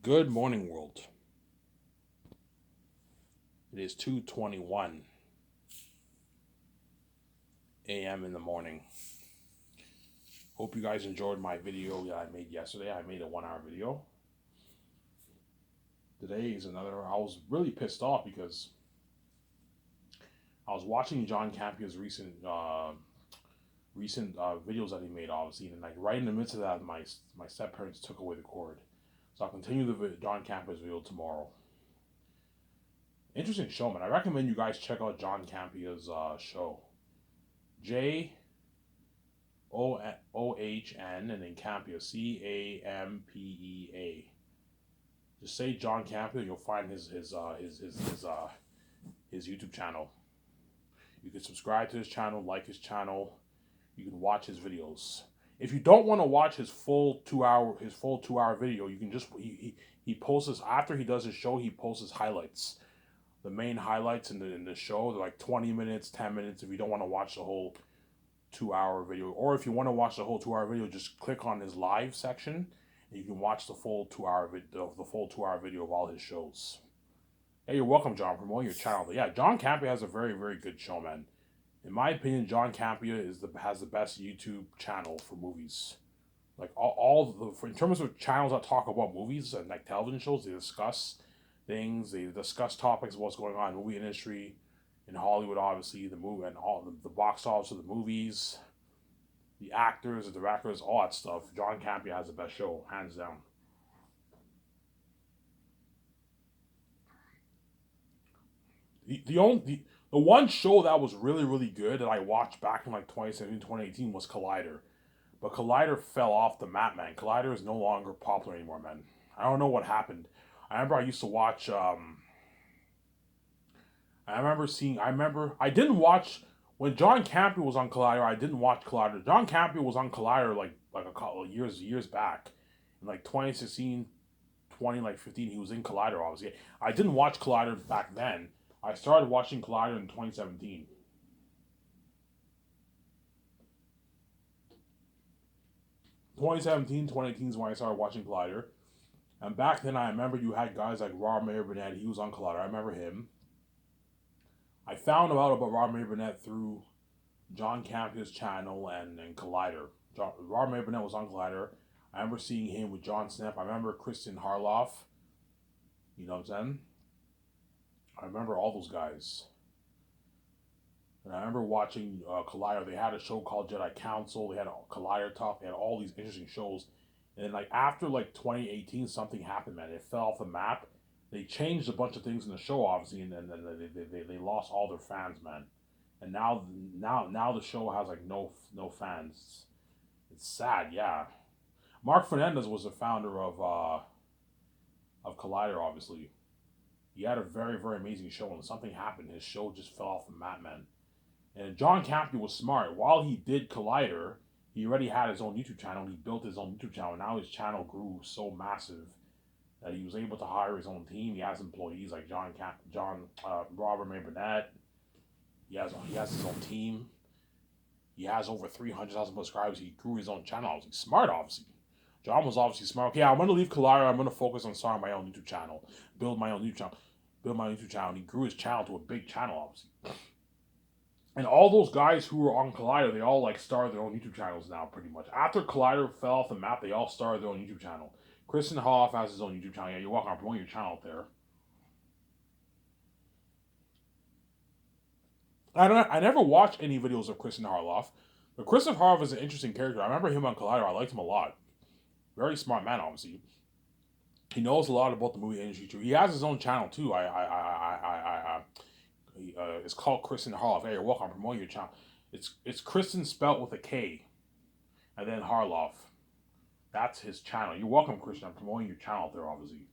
Good morning, world. It is 2:21 a.m. in the morning. Hope you guys enjoyed my video that I made yesterday. I made a 1 hour video. Today is another. I was really pissed off because I was watching John Campio's recent videos that he made, obviously, and like right in the midst of that, my step parents took away the cord. So I'll continue John Campio's video tomorrow. Interesting show, man. I recommend you guys check out John Campio's show. John and then Campea, Campea. Just say John Campea, you'll find his YouTube channel. You can subscribe to his channel, like his channel. You can watch his videos. If you don't want to watch his full 2 hour video, you can just he posts this after he does his show. He posts his highlights, the main highlights in the show. They're like 20 minutes, 10 minutes. If you don't want to watch the whole 2 hour video, or if you want to watch the whole 2 hour video, just click on his live section and you can watch the full 2 hour video of all his shows. Hey, you're welcome, John. Promoting your channel. But yeah, John Campea has a very, very good show, man. In my opinion, John Campea has the best YouTube channel for movies. Like in terms of channels that talk about movies and like television shows, they discuss things, they discuss topics of what's going on in the movie industry, in Hollywood, obviously, the movie and all the box office of the movies, the actors, the directors, all that stuff. John Campea has the best show, hands down. The one show that was really really good that I watched back in like 2017, 2018 was Collider, but Collider fell off the map, man. Collider is no longer popular anymore, man. I don't know what happened. I remember I used to watch. I remember I didn't watch when John Campea was on Collider. I didn't watch Collider. John Campea was on Collider like a couple of years back, in like 2016, 2015. He was in Collider, obviously. I didn't watch Collider back then. I started watching Collider in 2017. 2017, 2018 is when I started watching Collider. And back then, I remember you had guys like Rob Mayer Burnett. He was on Collider. I remember him. I found out about Rob Mayer Burnett through John Campea's channel and Collider. Rob Mayer Burnett was on Collider. I remember seeing him with John Snap. I remember Kristen Harloff. You know what I'm saying? I remember all those guys. And I remember watching Collider. They had a show called Jedi Council. They had a Collider Talk. They had all these interesting shows. And then like after like 2018, something happened, man. It fell off the map. They changed a bunch of things in the show, obviously, and then they lost all their fans, man. And now the show has like no fans. It's sad, yeah. Mark Fernandez was the founder of Collider, obviously. He had a very very amazing show, and something happened. His show just fell off the map, man. And John Campea was smart. While he did Collider, he already had his own YouTube channel. He built his own YouTube channel. Now his channel grew so massive that he was able to hire his own team. He has employees like Robert May Burnett. He has his own team. He has over 300,000 subscribers. He grew his own channel. He's smart, obviously. John was obviously smart. Okay, I'm going to leave Collider. I'm going to focus on starting my own YouTube channel. Build my own YouTube channel. Build my YouTube channel. And he grew his channel to a big channel, obviously. And all those guys who were on Collider, they all like started their own YouTube channels now, pretty much. After Collider fell off the map, they all started their own YouTube channel. Kristen Hoff has his own YouTube channel. Yeah, you're welcome. I'm promoting your channel up there. I never watched any videos of Kristen Harloff, but Kristen Harloff is an interesting character. I remember him on Collider. I liked him a lot. Very smart man, obviously. He knows a lot about the movie industry too. He has his own channel too. It's called Kristen Harloff. Hey, you're welcome. I'm promoting your channel. It's Kristen spelt with a K, and then Harloff. That's his channel. You're welcome, Christian. I'm promoting your channel there, obviously.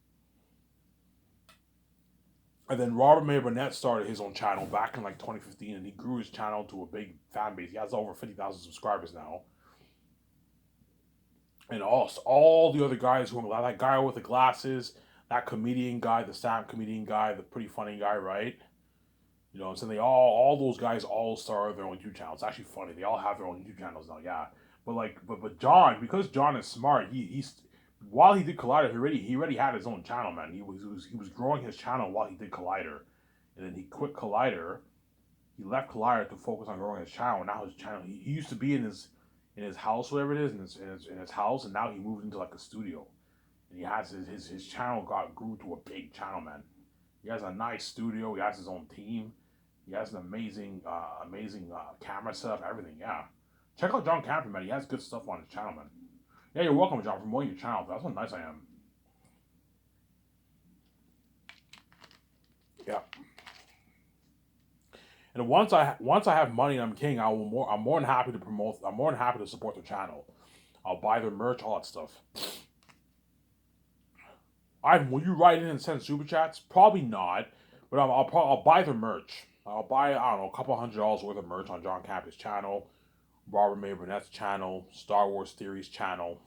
And then Robert May Burnett started his own channel back in like 2015, and he grew his channel to a big fan base. He has over 50,000 subscribers now. And all the other guys who are that guy with the glasses, that comedian guy, the stand comedian guy, the pretty funny guy, right? You know what I'm saying? They all those guys all started their own YouTube channels. It's actually funny. They all have their own YouTube channels now, yeah. But John, because John is smart, he's while he did Collider, he already had his own channel, man. He was growing his channel while he did Collider, and then he quit Collider. He left Collider to focus on growing his channel. And now his channel, he used to be in his house, whatever it is, in his house, and now he moved into like a studio. And he has his channel grew to a big channel, man. He has a nice studio. He has his own team. He has an amazing camera setup, everything. Yeah, check out John Campion, man. He has good stuff on his channel, man. Yeah, you're welcome, John, for promoting your channel. That's how nice I am. Yeah. And once I have money and I'm king, I'm more than happy to promote. I'm more than happy to support the channel. I'll buy their merch, all that stuff. Will you write in and send super chats? Probably not, but I'll buy their merch. I'll buy, I don't know, a couple $100 worth of merch on John Campion's channel, Robert May Burnett's channel, Star Wars Theory's channel.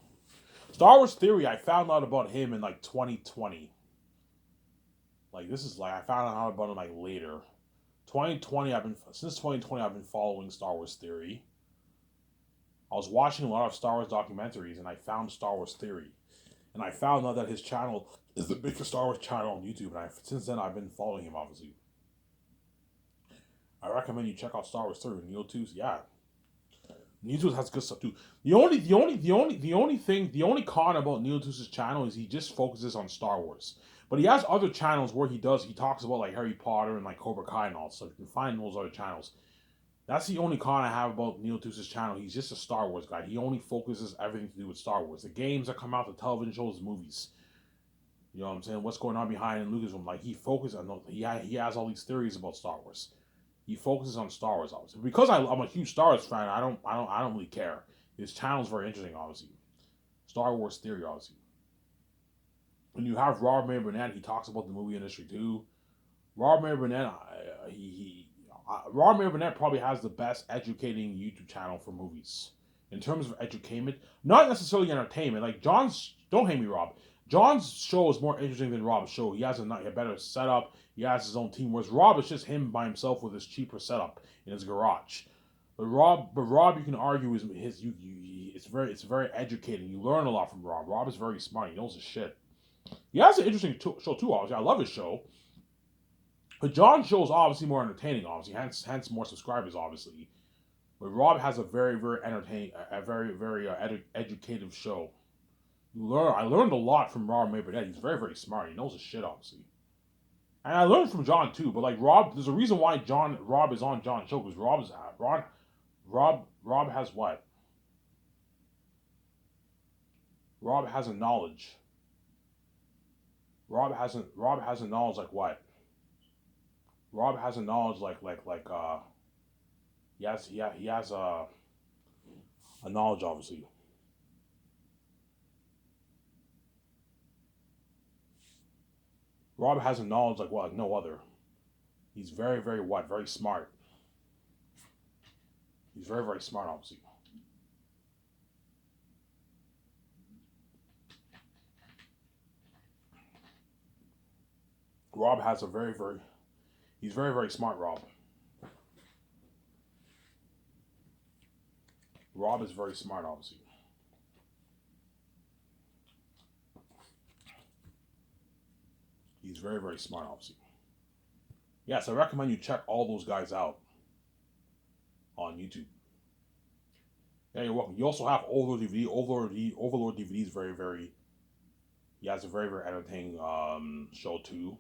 Star Wars Theory, I found out about him in like 2020. Like this is like I found out about him like later. 2020, since 2020 I've been following Star Wars Theory. I was watching a lot of Star Wars documentaries and I found Star Wars Theory. And I found out that his channel is the biggest Star Wars channel on YouTube, and since then I've been following him. Obviously, I recommend you check out Star Wars Theory. Neil2's, yeah, Neil2's has good stuff too. The only con about Neil2's channel is he just focuses on Star Wars, but he has other channels where he talks about like Harry Potter and like Cobra Kai and all stuff. You can find those other channels. That's the only con I have about Neil2's channel. He's just a Star Wars guy. He only focuses everything to do with Star Wars. The games that come out, the television shows, the movies. You know what I'm saying? What's going on behind in Lucasfilm? Like he focuses on, he has all these theories about Star Wars. He focuses on Star Wars, obviously. Because I'm a huge Star Wars fan, I don't really care. His channel's very interesting, obviously. Star Wars Theory, obviously. When you have Robert May Burnett, he talks about the movie industry too. Robert May Burnett, Robert May Burnett probably has the best educating YouTube channel for movies. In terms of edutainment, not necessarily entertainment. Like John's, don't hate me, Rob. John's show is more interesting than Rob's show. He has a better setup. He has his own team. Whereas Rob is just him by himself with his cheaper setup in his garage. But Rob, you can argue it's very educating. You learn a lot from Rob. Rob is very smart. He knows his shit. He has an interesting show too. Obviously, I love his show. But John's show is obviously more entertaining. Obviously, hence more subscribers. Obviously, but Rob has a very entertaining, a very educative show. I learned a lot from Rob May Burnett. He's very smart. He knows his shit, obviously. And I learned from John too. But like Rob, there's a reason why Rob is on John's show, because Rob has what? Rob has a knowledge. Rob has a knowledge like what? Rob has a knowledge like he has a knowledge, obviously. Rob has a knowledge like what? Like no other. He's very smart. He's very smart, obviously. Rob has he's very smart, Rob. Rob is very smart, obviously. He's very smart, obviously. Yes, I recommend you check all those guys out on YouTube. Yeah, you're welcome. You also have Overlord DVD. Overlord DVD is very. He has a very entertaining show too.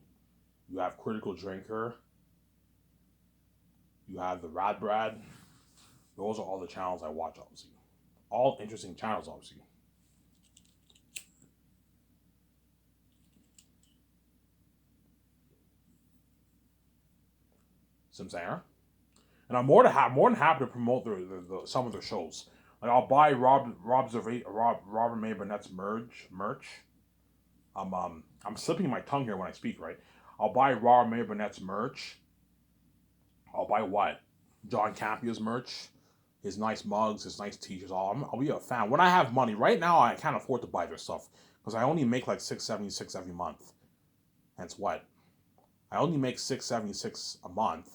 You have Critical Drinker. You have the Rad Brad. Those are all the channels I watch, obviously. All interesting channels, obviously. Simsanger. And I'm more than happy to promote some of their shows. Like I'll buy Robert May Burnett's merch. I'm slipping my tongue here when I speak, right? I'll buy Robert May Burnett's merch. I'll buy what? John Campion's merch, his nice mugs, his nice t-shirts. I'll be a fan. When I have money, right now I can't afford to buy their stuff because I only make like $676 every month. Hence what? I only make $676 a month.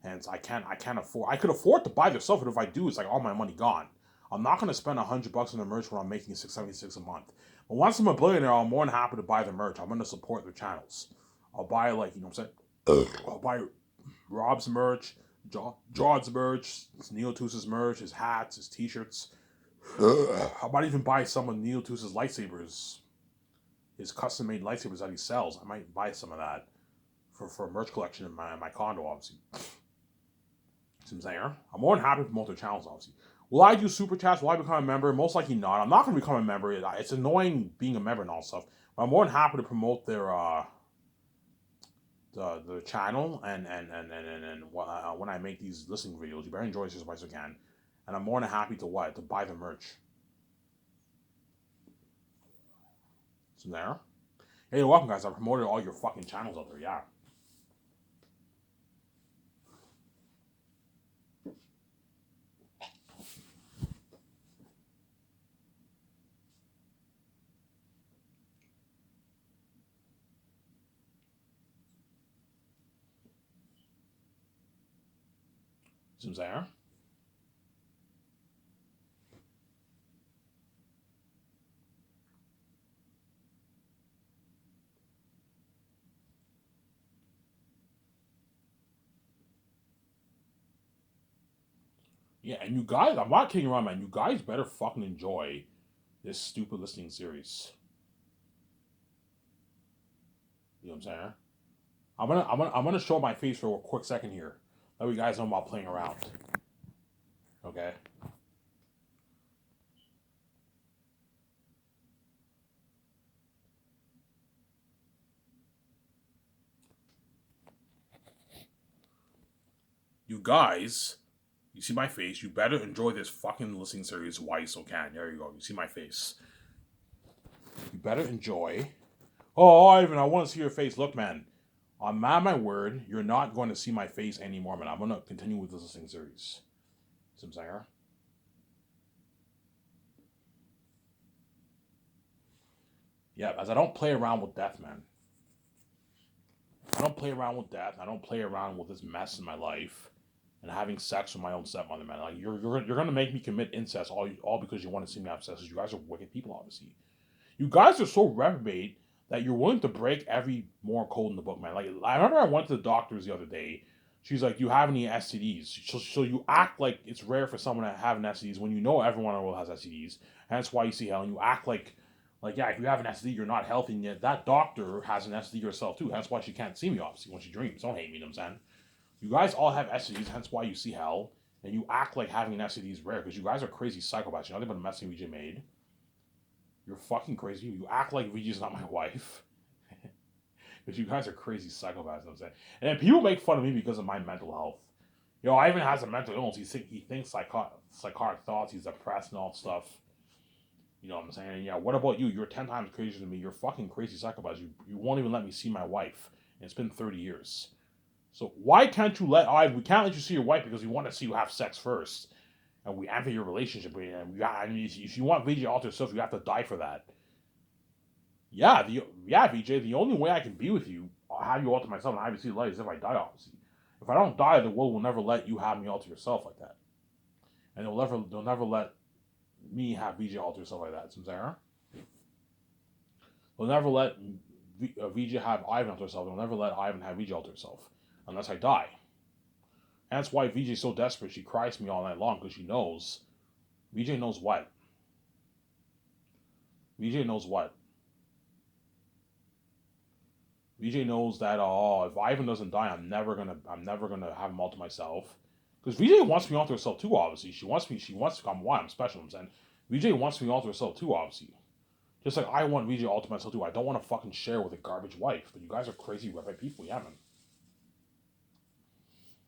Hence I can't afford. I could afford to buy their stuff, but if I do, it's like all my money gone. I'm not gonna spend $100 on the merch when I'm making $676 a month. But once I'm a billionaire, I'm more than happy to buy the merch. I'm gonna support their channels. I'll buy, like, you know what I'm saying? I'll buy Rob's merch, Jawd's merch, Neil Tusa's merch, his hats, his t-shirts. I might even buy some of Neil Tusa's lightsabers, his custom-made lightsabers that he sells. I might buy some of that for a merch collection in my condo, obviously. See what I'm saying? I'm more than happy to promote their channels, obviously. Will I do super chats? Will I become a member? Most likely not. I'm not going to become a member. It's annoying being a member and all stuff. But I'm more than happy to promote their the channel and when I make these listening videos, you better enjoy this as much as you can. And I'm more than happy to what? To buy the merch. So there. Hey, you're welcome, guys. I promoted all your fucking channels out there. Yeah. Seems there. Yeah, and you guys, I'm not kidding around, man. You guys better fucking enjoy this stupid listening series. You know what I'm saying? I'm gonna show my face for a quick second here. Let you guys know about playing around. Okay. You guys, you see my face. You better enjoy this fucking listening series while you still can. There you go. You see my face. You better enjoy. Oh, Ivan, I want to see your face. Look, man. On my word, you're not going to see my face anymore, man. I'm going to continue with this listening series. Some singer. Yeah, as I don't play around with death, man. I don't play around with death. I don't play around with this mess in my life. And having sex with my own stepmother, man. Like, you're gonna make me commit incest all because you want to see me have sex. You guys are wicked people, obviously. You guys are so reprobate that you're willing to break every moral code in the book, man. Like, I remember I went to the doctors the other day. She's like, "Do you have any STDs?" So you act like it's rare for someone to have an STDs when you know everyone in the world has STDs. And that's why you see hell. And you act like yeah, if you have an STD, you're not healthy. And yet that doctor has an STD herself too. That's why she can't see me, obviously, when she dreams. Don't hate me, you know what I'm saying? You guys all have STDs, hence why you see hell. And you act like having an STD is rare because you guys are crazy psychopaths. You know nothing but a mess VJ made. You're fucking crazy. You act like VJ's not my wife. Because you guys are crazy psychopaths, you know what I'm saying? And then people make fun of me because of my mental health. Yo, Ivan has a mental illness. He thinks psychotic thoughts. He's depressed and all stuff. You know what I'm saying? And yeah, what about you? You're 10 times crazier than me. You're fucking crazy psychopaths. You won't even let me see my wife. And it's been 30 years. So why can't you we can't let you see your wife because we want to see you have sex first. And we enter your relationship. And if you want VJ to alter yourself, you have to die for that. Yeah, VJ, the only way I can be with you, I'll have you alter myself and have you see the light is if I die, obviously. If I don't die, the world will never let you have me alter yourself like that. And they'll never let me have VJ alter yourself like that. Sarah? They'll never let VJ have Ivan alter herself. They'll never let Ivan have VJ alter herself. Unless I die. And that's why VJ's so desperate. She cries to me all night long because she knows. VJ knows what? VJ knows what? VJ knows that if Ivan doesn't die, I'm never gonna have him alter myself. Because VJ wants me alter herself too, obviously. She wants to come why I'm special, I'm saying. VJ wants me alter herself too, obviously. Just like I want VJ alter myself too. I don't want to fucking share with a garbage wife. But you guys are crazy red people, yeah, man.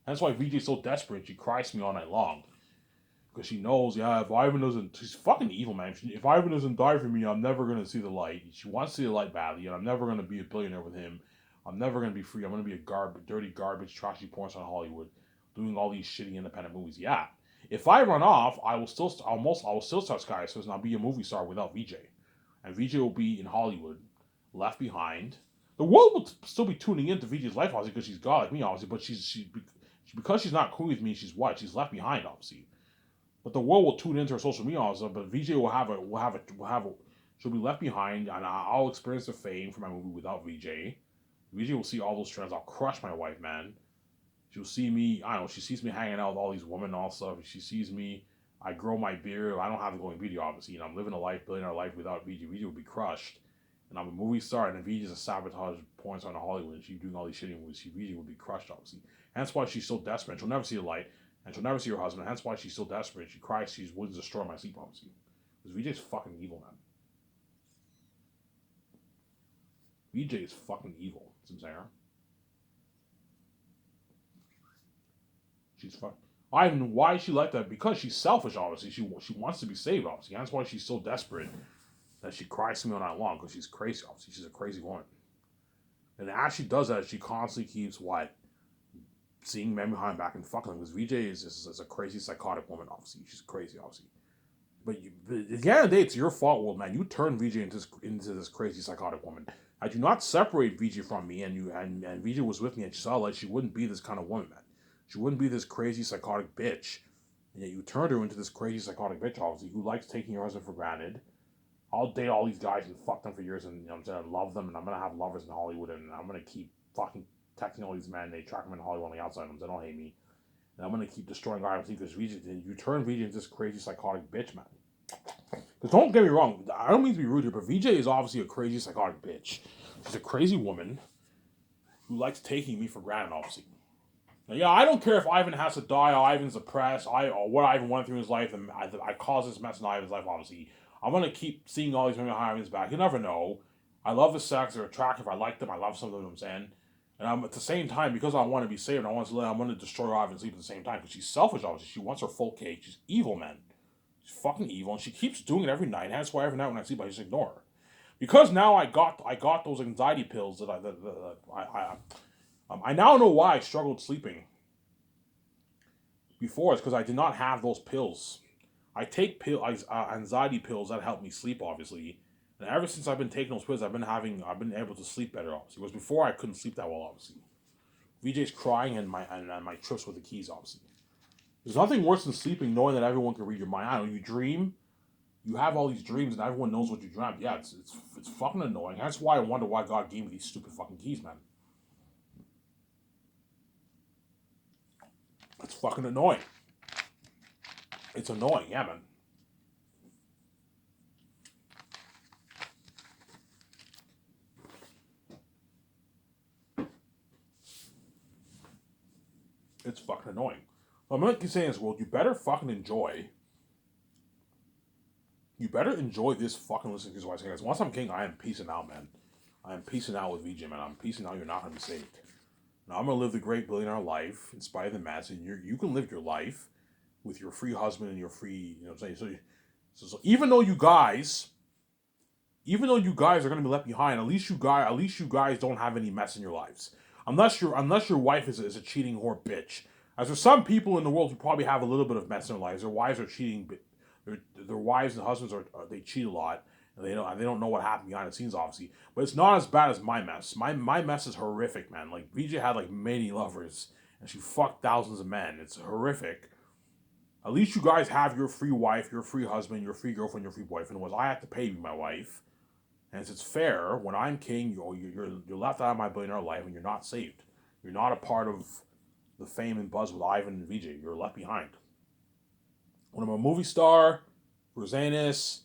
That's why VJ's so desperate. She cries to me all night long. Because she knows, if Ivan doesn't... She's fucking evil, man. If Ivan doesn't die for me, I'm never going to see the light. She wants to see the light badly, and I'm never going to be a billionaire with him. I'm never going to be free. I'm going to be a dirty garbage, trashy porn star in Hollywood, doing all these shitty independent movies. Yeah. If I run off, I will still start Skyscrapers, and I'll be a movie star without VJ. And VJ will be in Hollywood, left behind. The world will still be tuning into VJ's life, obviously, because she's God like me, obviously, but because she's not cool with me, she's what? She's left behind, obviously. But the world will tune into her social media also. But VJ will have a She'll be left behind, and I'll experience the fame for my movie without VJ. VJ will see all those trends. I'll crush my wife, man. She'll see me. I don't know. She sees me hanging out with all these women and all stuff. She sees me. I grow my beard. I don't have to go in video, obviously. I'm living a life, billionaire life without VJ. VJ will be crushed. And I'm a movie star, and if VJ's a sabotage points on Hollywood, and she's doing all these shitty movies, VJ will be crushed, obviously. Hence why she's so desperate. She'll never see the light, and she'll never see her husband. Hence why she's so desperate. She cries. She's willing to destroy my sleep, obviously. Because VJ's fucking evil, man. VJ is fucking evil. Some Sarah. She's fucking. I don't know why she like that. Because she's selfish, obviously. She wants to be saved, obviously. That's why she's so desperate that she cries to me all night long. Because she's crazy, obviously. She's a crazy woman. And as she does that, she constantly keeps what? Seeing men behind back and fucking them. Because VJ is a crazy psychotic woman, obviously. She's crazy, obviously. But at the end of the day, it's your fault, well, man. You turned VJ into this crazy psychotic woman. I do not separate VJ from me, and VJ was with me, and she saw like she wouldn't be this kind of woman, man. She wouldn't be this crazy psychotic bitch. And yet you turned her into this crazy psychotic bitch, obviously, who likes taking your husband for granted. I'll date all these guys and fuck them for years, and I'm saying I love them, and I'm gonna have lovers in Hollywood, and I'm gonna keep fucking texting all these men. They track them in Hollywood on the outside. They don't hate me, and I'm gonna keep destroying guys because VJ. You turn VJ into this crazy psychotic bitch, man. Because don't get me wrong, I don't mean to be rude here, but VJ is obviously a crazy psychotic bitch. She's a crazy woman who likes taking me for granted, obviously. Now, yeah, I don't care if Ivan has to die, or Ivan's depressed, or what Ivan went through in his life, and I caused this mess in Ivan's life, obviously. I'm going to keep seeing all these women behind Ivan's back. You never know. I love the sex, they're attractive, I like them, I love some of them, I'm saying. And I'm at the same time, because I want to be saved, I'm going to destroy Ivan's sleep at the same time, because she's selfish, obviously. She wants her full cake. She's evil, man. She's fucking evil, and she keeps doing it every night. And that's why every night when I sleep, I just ignore her. Because now I got those anxiety pills that I now know why I struggled sleeping. Before, it's because I did not have those pills. I take anxiety pills that help me sleep, obviously. And ever since I've been taking those pills, I've been able to sleep better, obviously. Whereas before, I couldn't sleep that well, obviously. VJ's crying and my trips with the keys, obviously. There's nothing worse than sleeping knowing that everyone can read your mind. I don't know, you dream, you have all these dreams and everyone knows what you dreamt. Yeah, it's fucking annoying. That's why I wonder why God gave me these stupid fucking keys, man. It's fucking annoying. It's annoying, yeah, man. It's fucking annoying. What I'm not saying is, well, you better fucking enjoy. You better enjoy this fucking listening to this. Why I'm saying this. Once I'm king, I am peacing out, man. I am peacing out with VJ, man. I'm peacing out. You're not gonna be saved. Now I'm gonna live the great billionaire life, in spite of the mess, and you can live your life with your free husband and your free, you know what I'm saying? So even though you guys are gonna be left behind, at least you guys don't have any mess in your lives. Unless your wife is a cheating whore bitch. As there's some people in the world who probably have a little bit of mess in their lives. Their wives are cheating, their wives and husbands they cheat a lot, and they don't know what happened behind the scenes, obviously. But it's not as bad as my mess. My mess is horrific, man. Like VJ had like many lovers, and she fucked thousands of men. It's horrific. At least you guys have your free wife, your free husband, your free girlfriend, your free boyfriend. Was I have to pay my wife, and it's fair. When I'm king, you're left out of my billionaire life, and you're not saved. You're not a part of the fame and buzz with Ivan and VJ. You're left behind. When I'm a movie star, Rosanus,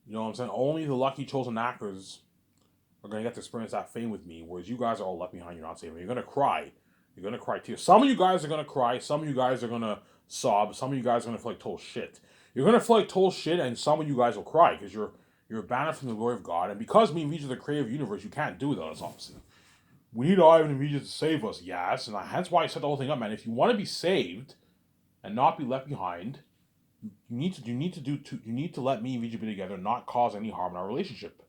you know what I'm saying? Only the lucky chosen actors are going to get to experience that fame with me, whereas you guys are all left behind. You're not saved. You're going to cry. You're going to cry tears. Some of you guys are going to cry. Some of you guys are going to sob. Some of you guys are going to feel like total shit. You're going to feel like total shit, and some of you guys will cry because you're banished from the glory of God. And because me and VJ are the creative universe, you can't do that, obviously. We need Ivan and VJ to save us, yes. And that's why I set the whole thing up, man. If you want to be saved and not be left behind, you need to let me and VJ be together and not cause any harm in our relationship.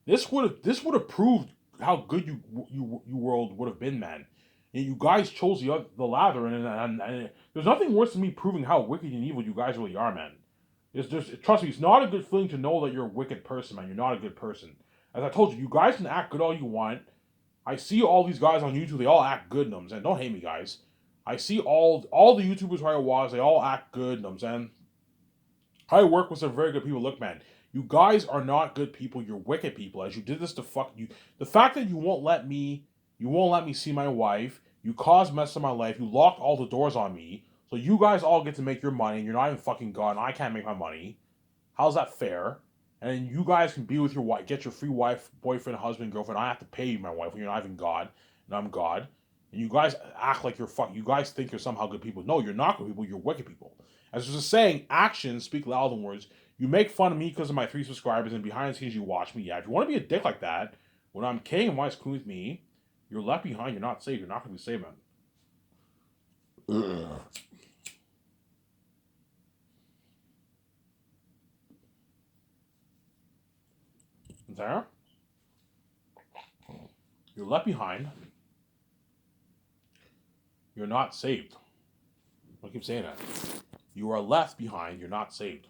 This would have proved how good you world would have been, man. And you guys chose the lather, and there's nothing worse than me proving how wicked and evil you guys really are, man. Trust me, it's not a good feeling to know that you're a wicked person, man. You're not a good person. As I told you, you guys can act good all you want. I see all these guys on YouTube, they all act good, know what I'm saying? Don't hate me, guys. I see all the YouTubers who I watch, they all act good, know what I'm saying? I work with some very good people. Look, man, You guys are not good people. You're wicked people. As you did this to fuck you. The fact that you won't let me see my wife. You caused mess in my life. You locked all the doors on me. So you guys all get to make your money, and you're not even fucking God, and I can't make my money. How's that fair? And you guys can be with your wife, get your free wife, boyfriend, husband, girlfriend. I have to pay you my wife when you're not even God, and I'm God. And you guys act like you're fuck. You guys think you're somehow good people. No, you're not good people. You're wicked people. As I was just saying, actions speak louder than words. You make fun of me because of my 3 subscribers, and behind the scenes you watch me. Yeah, if you want to be a dick like that, when I'm king and wife's cool with me, you're left behind. You're not safe. You're not going to be safe, man. There, you're left behind. You're not saved. I keep saying that. You are left behind. You're not saved.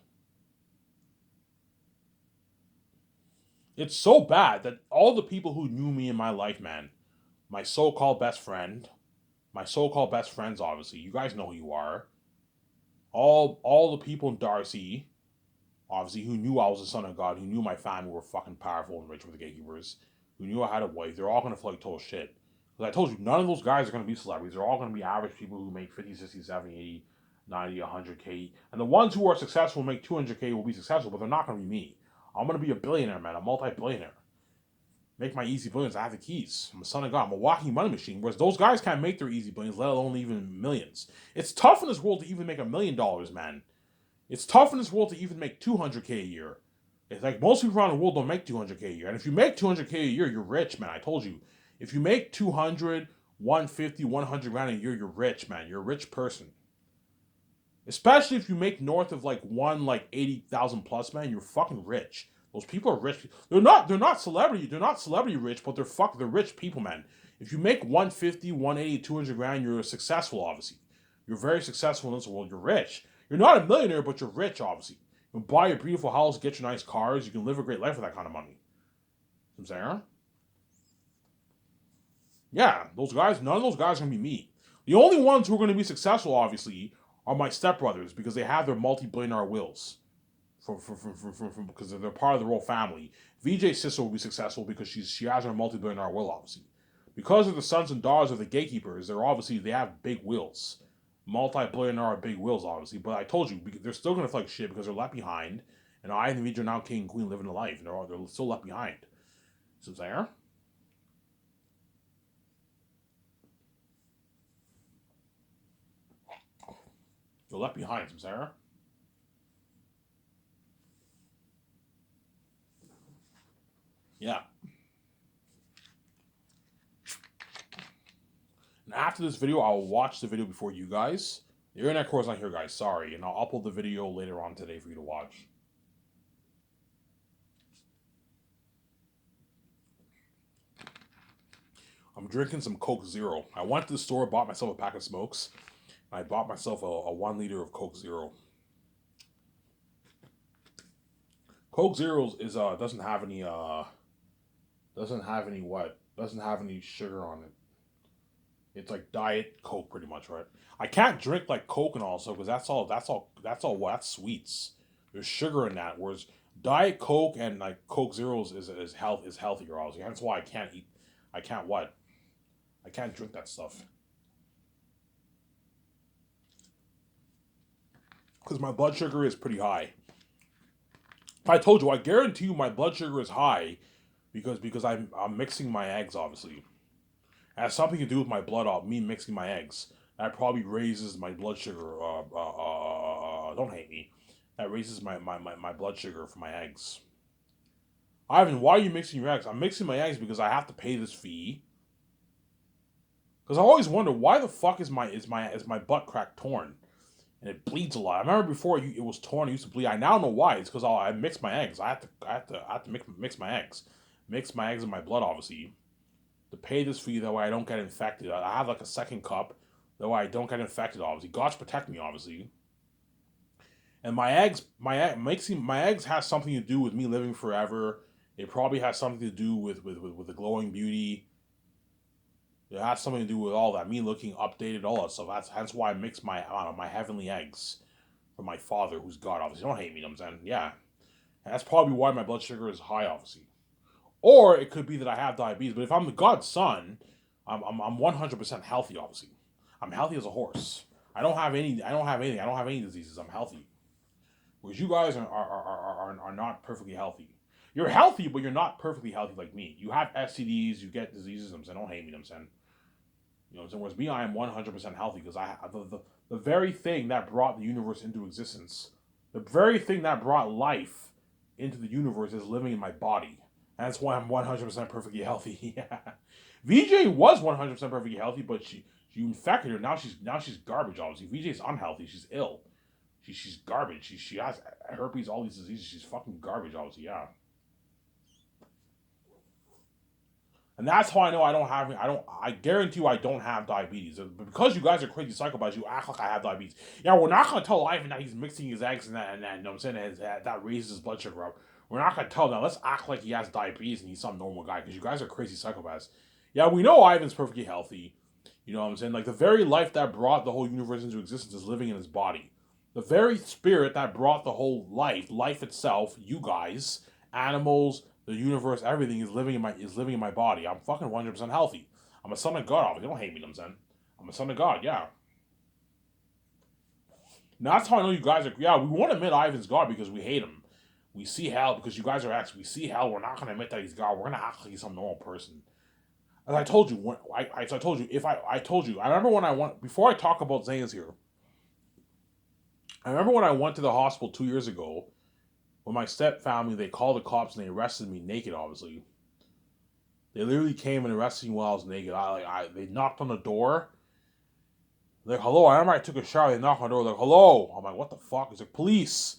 It's so bad that all the people who knew me in my life, man, my so-called best friend, my so-called best friends, obviously, you guys know who you are. All the people in Darcy, obviously, who knew I was the son of God, who knew my family were fucking powerful and rich with the gatekeepers, who knew I had a wife, they're all gonna feel like total shit. Because I told you, none of those guys are gonna be celebrities. They're all gonna be average people who make 50, 60, 70, 80, 90, 100K. And the ones who are successful make 200K will be successful, but they're not gonna be me. I'm gonna be a billionaire, man, a multi-billionaire. Make my easy billions. I have the keys. I'm a son of God. I'm a walking money machine. Whereas those guys can't make their easy billions, let alone even millions. It's tough in this world to even make $1 million, man. It's tough in this world to even make 200K a year. It's like most people around the world don't make 200K a year. And if you make 200K a year, you're rich, man. I told you. If you make 200, 150, 100 grand a year, you're rich, man. You're a rich person. Especially if you make north of like 80,000 plus, man, you're fucking rich. Those people are rich. They're not celebrity rich, but they're rich people, man. If you make 150, 180, 200 grand, you're successful, obviously. You're very successful in this world. You're rich. You're not a millionaire, but you're rich, obviously. You can buy a beautiful house, get your nice cars, you can live a great life with that kind of money. You know what I'm saying? Yeah, those guys, none of those guys are gonna be me. The only ones who are gonna be successful, obviously, are my stepbrothers because they have their multi-billionaire wills. From because they're part of the royal family. VJ's sister will be successful because she has her multi-billionaire will, obviously. Because of the sons and daughters of the gatekeepers, they have big wills. Multi-billionaire big wills, obviously. But I told you, they're still gonna feel like shit because they're left behind. And I and VJ are now king and queen living a life, and they're still left behind. So there. They're left behind, Sarah. Yeah. And after this video, I'll watch the video before you guys. The internet core is not here, guys. Sorry. And I'll upload the video later on today for you to watch. I'm drinking some Coke Zero. I went to the store, bought myself a pack of smokes. And I bought myself a 1 liter of Coke Zero. Coke Zero is doesn't have any sugar on it. It's like Diet Coke, pretty much, right? I can't drink like Coke and also because that's sweets. There's sugar in that. Whereas Diet Coke and like Coke Zeros is healthier. Obviously, that's why I can't eat. I can't drink that stuff because my blood sugar is pretty high. If I told you, I guarantee you, my blood sugar is high because I'm mixing my eggs, obviously. It has something to do with my blood, me mixing my eggs. That probably raises my blood sugar. Don't hate me. That raises my blood sugar for my eggs. Ivan, why are you mixing your eggs? I'm mixing my eggs because I have to pay this fee. Because I always wonder why the fuck is my butt crack torn, and it bleeds a lot. I remember before it was torn, it used to bleed. I now know why. It's because I mix my eggs. I have to mix my eggs, mix my eggs in my blood, obviously, to pay this fee, that way I don't get infected. I have like a second cup, that way I don't get infected, obviously. God's protect me, obviously. And my eggs has something to do with me living forever. It probably has something to do with the glowing beauty. It has something to do with all that, me looking updated, all that stuff. That's why I mix my heavenly eggs from my father, who's God, obviously. Don't hate me, you know what I'm saying? Yeah. And that's probably why my blood sugar is high, obviously. Or it could be that I have diabetes. But if I'm the God's son, I'm 100% healthy, obviously. I'm healthy as a horse. I don't have anything. I don't have any diseases. I'm healthy. Whereas you guys are not perfectly healthy. You're healthy, but you're not perfectly healthy like me. You have STDs, you get diseases. I'm saying, don't hate me. I'm saying, you know. So whereas me, I am 100% healthy because the very thing that brought the universe into existence, the very thing that brought life into the universe is living in my body, and that's why I'm 100% perfectly healthy. Yeah. VJ was 100% perfectly healthy, but she infected her. Now she's garbage. Obviously, VJ's unhealthy. She's ill. She's garbage. She has herpes, all these diseases. She's fucking garbage, obviously. Yeah. And that's how I know I guarantee you I don't have diabetes. But because you guys are crazy psychopaths, you act like I have diabetes. Yeah, we're not gonna tell Ivan that he's mixing his eggs and you know what I'm saying, that raises his blood sugar up. We're not gonna tell him that. Let's act like he has diabetes and he's some normal guy, because you guys are crazy psychopaths. Yeah, we know Ivan's perfectly healthy. You know what I'm saying? Like, the very life that brought the whole universe into existence is living in his body. The very spirit that brought the whole life itself, you guys, animals, the universe, everything is living in my body. I'm fucking 100% healthy. I'm a son of God. Obviously, don't hate me, you know what I'm saying. I'm a son of God. Yeah. Now that's how I know you guys are. Yeah, we won't admit Ivan's God because we hate him. We see hell because you guys are actually. We see hell. We're not gonna admit that he's God. We're gonna act like he's some normal person. As I told you, I told you, if I told you, I remember when I went, before I talk about Zane's here, I remember when I went to the hospital 2 years ago, when my step family, they called the cops and they arrested me naked, obviously. They literally came and arrested me while I was naked. They knocked on the door. Like, hello, I remember I took a shower, they knocked on the door, like, hello. I'm like, what the fuck? It's like, police.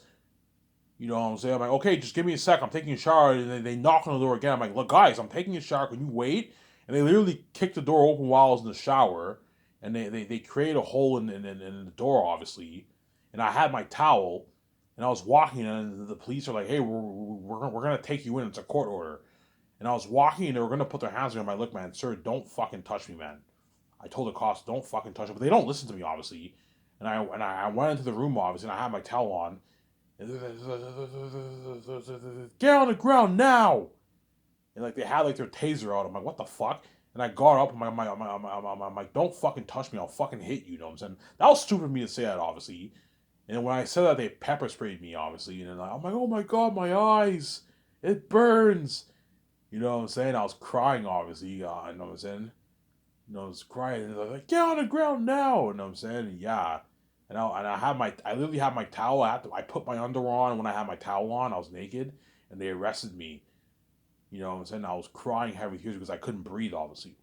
You know what I'm saying? I'm like, okay, just give me a sec, I'm taking a shower. And then they knock on the door again. I'm like, look, guys, I'm taking a shower, can you wait? And they literally kicked the door open while I was in the shower. And they created a hole in the door, obviously. And I had my towel. And I was walking, and the police are like, hey, we're going to take you in. It's a court order. And I was walking, and they were going to put their hands on me. I'm like, look, man, sir, don't fucking touch me, man. I told the cops, don't fucking touch me. But they don't listen to me, obviously. And I went into the room, obviously, and I had my towel on. Get on the ground now! And like they had like their taser out. I'm like, what the fuck? And I got up. I'm like, don't fucking touch me. I'll fucking hit you. You know what I'm saying? That was stupid of me to say that, obviously. And when I said that, they pepper sprayed me, obviously. And then I'm like, oh my god, my eyes, it burns. You know what I'm saying? I was crying, obviously. You know what I'm saying? You know, I was crying. And I was like, get on the ground now. You know what I'm saying? Yeah. I literally had my towel. I put my underwear on when I had my towel on. I was naked, and they arrested me. You know what I'm saying? I was crying heavy tears because I couldn't breathe, obviously.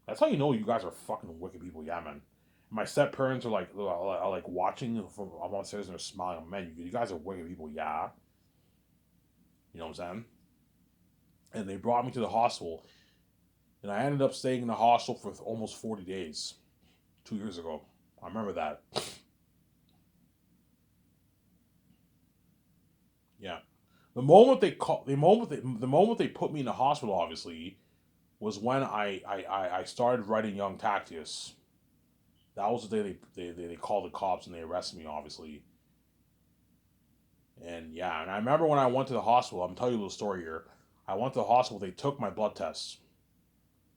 That's how you know you guys are fucking wicked people, yeah, man. My step parents are like watching from upstairs and they're smiling. Man, you guys are wicked people, yeah. You know what I'm saying? And they brought me to the hospital, and I ended up staying in the hospital for almost 40 days, 2 years ago. I remember that. Yeah. The moment they put me in the hospital, obviously, was when I started writing Young Tactius. That was the day they called the cops and they arrested me, obviously. And yeah, and I remember when I went to the hospital. I'm telling you a little story here. I went to the hospital. They took my blood tests.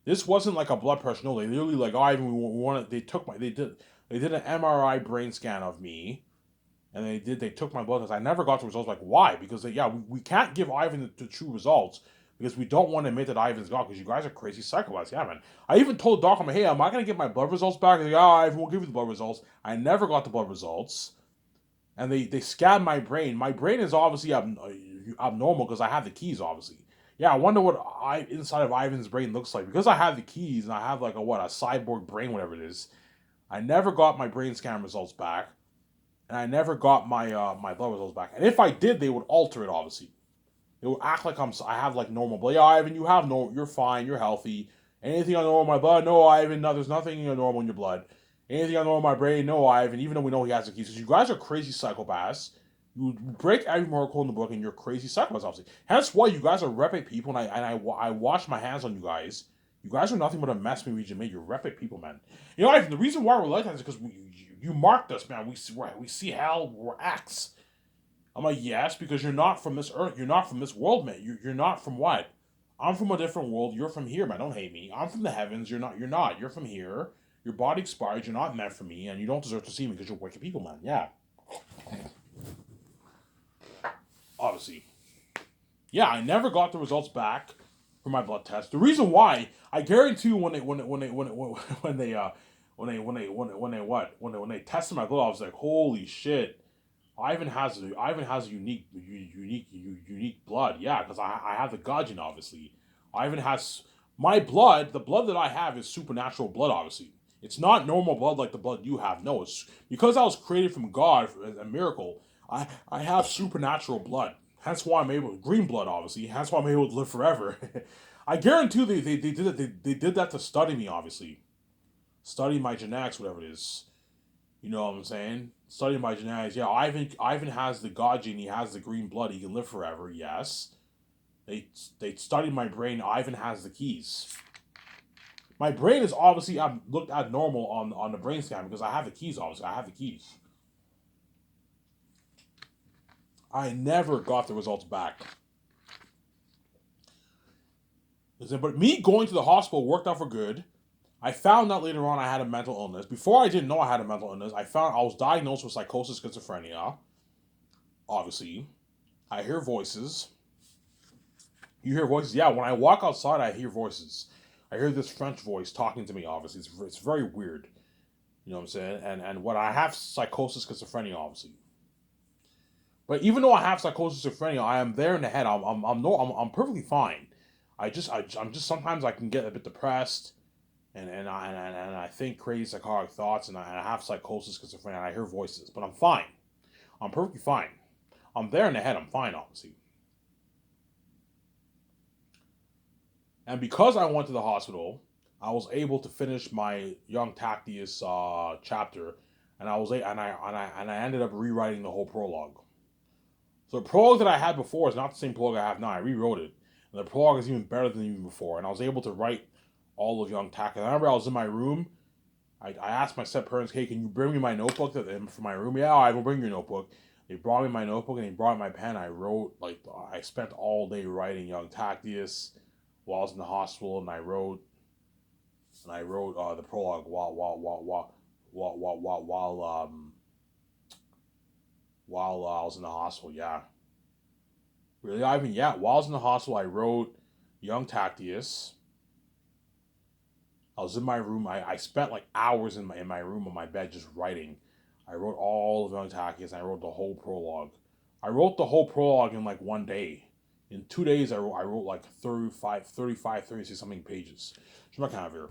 This wasn't like a blood pressure. No, they literally like, oh, even we wanted. They did an MRI brain scan of me, and they took my blood test. I never got the results. Like, why? Because we can't give Ivan the true results because we don't want to admit that Ivan's gone, because you guys are crazy psychopaths. Yeah, man. I even told the doctor, hey, am I going to get my blood results back? They're like, oh, Ivan, we'll give you the blood results. I never got the blood results. And they scanned my brain. My brain is obviously abnormal because I have the keys, obviously. Yeah, I wonder what inside of Ivan's brain looks like. Because I have the keys and I have like a cyborg brain, whatever it is. I never got my brain scan results back, and I never got my blood results back. And if I did, they would alter it, obviously. They would act like I have like normal blood. Yeah, Ivan, you have no, you're fine, you're healthy. Anything abnormal in my blood? No, Ivan, no, there's nothing abnormal in your blood. Anything abnormal in my brain? No, Ivan. Even though we know he has the keys, because you guys are crazy psychopaths. You break every miracle in the book, and you're crazy psychopaths, obviously. Hence why you guys are repute people, and I wash my hands on you guys. You guys are nothing but a mess me region, man. You're repute people, man. You know, Ivan, the reason why we're like that is because you marked us, man. We see hell, we're acts. I'm like, yes, because you're not from this earth. You're not from this world, man. You're not from what? I'm from a different world. You're from here, man. Don't hate me. I'm from the heavens. You're not. You're not. You're from here. Your body expired. You're not meant for me, and you don't deserve to see me because you're wicked people, man. Yeah, obviously. Yeah, I never got the results back for my blood test. The reason why, I guarantee you, when they tested my blood, I was like, holy shit. Ivan has unique blood. Yeah, because I have the Gaijin, obviously. Ivan has my blood. The blood that I have is supernatural blood. Obviously, it's not normal blood like the blood you have. No, it's because I was created from God, a miracle. I have supernatural blood. Hence why I'm able green blood. Obviously, hence why I'm able to live forever. I guarantee they did it. They did that to study me. Obviously, study my genetics, whatever it is. You know what I'm saying? Studying my genetics. Yeah, Ivan has the God gene. He has the green blood. He can live forever. Yes. They studied my brain. Ivan has the keys. My brain is obviously looked at normal on the brain scan because I have the keys. Obviously, I have the keys. I never got the results back. But me going to the hospital worked out for good. I found out later on I had a mental illness. Before I didn't know I had a mental illness, I found I was diagnosed with psychosis, schizophrenia. Obviously, I hear voices. You hear voices? Yeah, when I walk outside, I hear voices. I hear this French voice talking to me, obviously. It's very weird. You know what I'm saying? And what I have psychosis, schizophrenia, obviously. But even though I have psychosis, schizophrenia, I am there in the head. I'm perfectly fine. I'm just sometimes I can get a bit depressed and I think crazy psychotic thoughts and I have psychosis, schizophrenia, and I hear voices. But I'm fine. I'm perfectly fine. I'm there in the head. I'm fine, obviously. And because I went to the hospital, I was able to finish my Young Tactius chapter, and I ended up rewriting the whole prologue. So the prologue that I had before is not the same prologue I have now. I rewrote it, and the prologue is even better than even before. And I was able to write all of Young Tactius. I remember I was in my room. I asked my step parents, "Hey, can you bring me my notebook for my room?" Yeah, I will bring your notebook. They brought me my notebook and they brought my pen. I wrote I spent all day writing Young Tactius while I was in the hospital, and I wrote the prologue while I was in the hospital. Yeah, really, Ivan. Yeah, while I was in the hospital, I wrote Young Tactius. I was in my room. I spent like hours in my room on my bed just writing. I wrote all of Young Tactius and I wrote the whole prologue. I wrote the whole prologue in like one day. In 2 days, I wrote like 35, 36 something pages. It's my kind of here.